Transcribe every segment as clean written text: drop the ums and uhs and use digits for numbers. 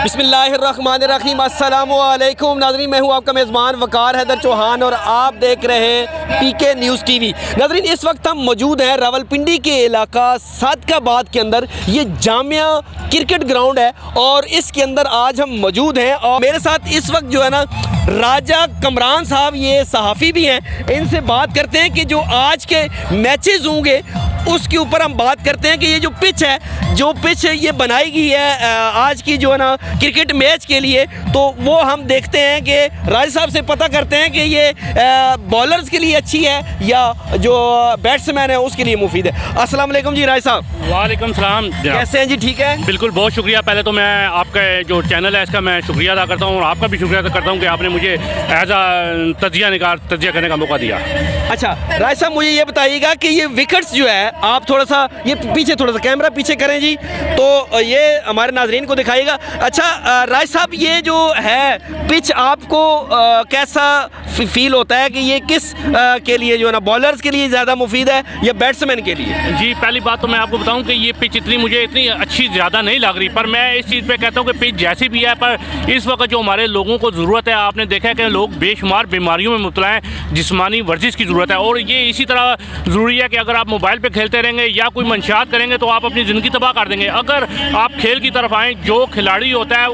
बिस्मिल्लाहिर्रहमानिर्रहीम, अस्सलामु अलैकुम नाज़रीन। मैं हूँ आपका मेज़बान वकार हैदर चौहान और आप देख रहे हैं पीके न्यूज़ टीवी। नाज़रीन, इस वक्त हम मौजूद हैं रावलपिंडी के इलाका सादकाबाद के अंदर। ये जामिया क्रिकेट ग्राउंड है और इसके अंदर आज हम मौजूद हैं और मेरे साथ इस वक्त जो है ना राजा कमरान साहब, ये सहाफ़ी भी हैं। इनसे बात करते हैं कि जो आज के मैचेस होंगे उसके ऊपर हम बात करते हैं कि ये जो पिच है, जो पिच ये बनाई गई है आज की जो है ना क्रिकेट मैच के लिए, तो वो हम देखते हैं कि राज साहब से पता करते हैं कि ये बॉलर्स के लिए अच्छी है या जो बैट्समैन है उसके लिए मुफीद है। अस्सलाम वालेकुम जी राज साहब। वालेकुम सलाम। कैसे हैं जी? ठीक है, बिल्कुल, बहुत शुक्रिया। पहले तो मैं आपका जो चैनल है इसका मैं शुक्रिया अदा करता हूँ और आपका भी शुक्रिया अदा करता हूँ कि आपने मुझे एज आ तजिया करने का मौका दिया। अच्छा राज साहब, मुझे ये बताइएगा कि ये विकेट्स जो है, आप थोड़ा सा ये पीछे, थोड़ा सा कैमरा पीछे करें जी, तो ये हमारे नाजरीन को दिखाइएगा। अच्छा राज साहब, ये जो है पिच आपको कैसा फील होता है कि ये किस के लिए जो है ना बॉलर्स के लिए ज़्यादा मुफीद है या बैट्समैन के लिए? जी, पहली बात तो मैं आपको बताऊं कि ये पिच मुझे इतनी अच्छी ज़्यादा नहीं लग रही, पर मैं इस चीज़ पे कहता हूं कि पिच जैसी भी है, पर इस वक्त जो हमारे लोगों को ज़रूरत है, आपने देखा है कि लोग बेशुमार बीमारियों में मुब्तला हैं, जिस्मानी वर्जिश की ज़रूरत है। और ये इसी तरह ज़रूरी है कि अगर आप मोबाइल पर खेलते रहेंगे या कोई मंशियात करेंगे तो आप अपनी ज़िंदगी तबाह कर देंगे। अगर आप खेल की तरफ आएँ, जो खिलाड़ी होता है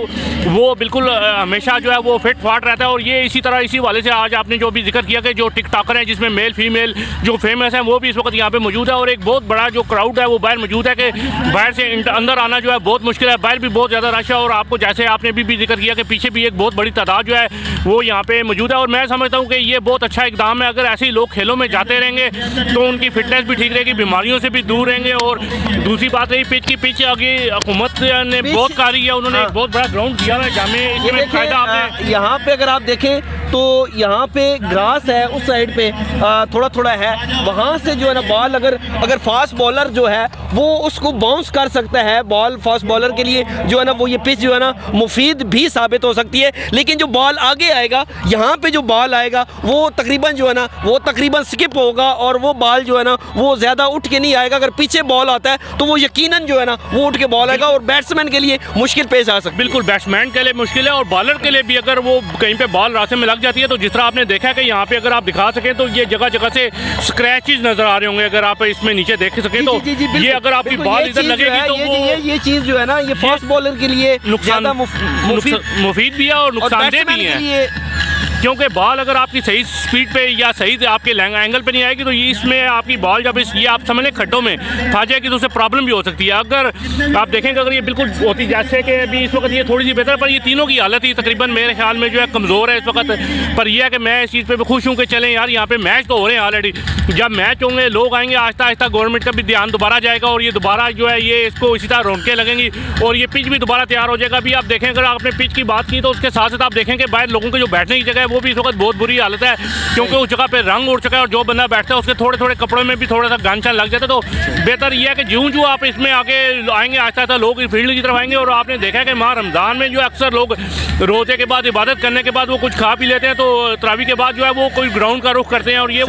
वो बिल्कुल हमेशा जो है वो फिट फाट रहता है। और ये इसी तरह, इसी वाले से आज आपने जो भी जिक्र किया कि जो टिक टॉकर हैं जिसमें मेल फीमेल जो फेमस हैं वो भी इस वक्त यहाँ पे मौजूद है और एक बहुत बड़ा जो क्राउड है वो बाहर मौजूद है कि बाहर से अंदर आना जो है बहुत मुश्किल है। बाहर भी बहुत ज़्यादा रश है और आपको जैसे आपने भी जिक्र किया कि पीछे भी एक बहुत बड़ी तादाद जो है वो यहाँ पे मौजूद है। और मैं समझता हूँ कि ये बहुत अच्छा इकदाम है। अगर ऐसे ही लोग खेलों में जाते रहेंगे तो उनकी फिटनेस भी ठीक रहेगी, बीमारियों से भी दूर रहेंगे। और दूसरी बात रही पिच की, पिच आगे हुकूमत ने बहुत कारी है, उन्होंने एक बहुत बड़ा ग्राउंड दिया है जामे, इसमें फायदा आपने यहाँ पे अगर आप देखें तो यहाँ पे ग्रास है, उस साइड पे थोड़ा थोड़ा है, वहाँ से जो है ना बॉल अगर फास्ट बॉलर जो है वो उसको बाउंस कर सकता है। बॉल फास्ट बॉलर के लिए जो है ना वो ये पिच जो है ना मुफीद भी साबित हो सकती है। लेकिन जो बॉल आगे आएगा, यहाँ पे जो बॉल आएगा वो तकरीबन जो है ना वो तकरीबन स्किप होगा और वो बॉल जो है ना वो ज़्यादा उठ के नहीं आएगा। अगर पीछे बॉल आता है तो वो यकीनन जो है ना वो उठ के बॉल आएगा और बैट्समैन के लिए मुश्किल पेश आ सकती है। बिल्कुल, बैट्समैन के लिए मुश्किल है और बॉलर के लिए भी। अगर वो कहीं पे बॉल रास्ते में लग जाती है तो जिस तरह आपने देखा है कि यहाँ पे अगर आप दिखा सकें तो ये जगह जगह से स्क्रैचेस नजर आ रहे होंगे। अगर आप इसमें नीचे देख सकें तो ये अगर आपकी बॉल इधर लगेगी तो ये चीज़ जो है ना ये फास्ट बॉलर के लिए नुकसान मुफीद भी है और नुकसानदेह भी है, क्योंकि बॉल अगर आपकी सही स्पीड पे या सही आपके एंगल पे नहीं आएगी तो ये इसमें आपकी बॉल जब ये आप समझ लें खड्डों में फंस जाएगी तो उससे प्रॉब्लम भी हो सकती है। अगर आप देखेंगे अगर ये बिल्कुल होती जैसे कि अभी इस वक्त ये थोड़ी सी बेहतर, पर ये तीनों की हालत ही तकरीबन मेरे ख्याल में जो है कमज़ोर है इस वक्त। पर यह है कि मैं इस चीज़ पर खुश हूँ कि चलें यार, यहाँ पर मैच तो हो रहे हैं ऑलरेडी। जब मैच होंगे लोग आएंगे, आहिस्ता आहिस्ता गवर्नमेंट का भी ध्यान दोबारा जाएगा और ये दोबारा जो है ये इसको इसी तरह रौनकें लगेंगी और ये पिच भी दोबारा तैयार हो जाएगा। अभी आप देखें, अगर आपने पिच की बात की तो उसके साथ साथ आप देखें कि बाहर लोगों की जो बैठने की जगह है वो भी इस वक्त बहुत बुरी हालत है, क्योंकि उस जगह पे रंग उड़ चुका है और जो बंदा बैठता है उसके थोड़े थोड़े कपड़ों में भी थोड़ा सा गांचा लग जाता है। तो बेहतर यह है कि ज्यों आप इसमें आगे आएंगे आहिस्ता आहिस्ता लोग इस फील्ड की तरफ आएंगे। और आपने देखा है कि माह रमज़ान में जो अक्सर लोग रोजे के बाद इबादत करने के बाद वो कुछ खा पी लेते हैं, तो तरावी के बाद जो है वो कोई ग्राउंड का रुख करते हैं और ये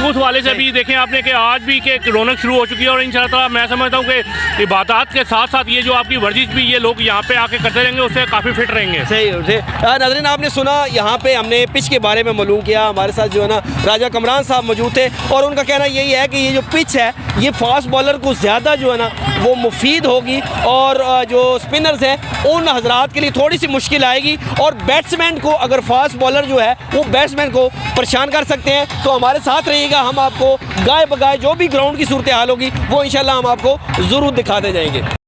उस वाले से भी देखें आपने कि आज भी के रौनक शुरू हो चुकी है। और इंशाअल्लाह मैं समझता हूँ कि इबादत के साथ साथ ये जो आपकी वर्जिश भी ये लोग यहाँ पे आके करते रहेंगे, उससे काफ़ी फिट रहेंगे। सही नाज़रीन, आपने सुना, यहाँ पे हमने पिच के बारे में मालूम किया। हमारे साथ जो है ना राजा कमरान साहब मौजूद थे और उनका कहना यही है कि ये जो पिच है ये फास्ट बॉलर को ज़्यादा जो है ना वो मुफीद होगी और जो स्पिनर्स हैं उन हजरात के लिए थोड़ी सी मुश्किल आएगी। और बैट्समैन को, अगर फास्ट बॉलर जो है वो बैट्समैन को परेशान कर सकते हैं, तो हमारे साथ रहिएगा। हम आपको गाय बगाए जो भी ग्राउंड की सूरत हाल होगी वो इंशाल्लाह हम आपको ज़रूर दिखाते जाएंगे।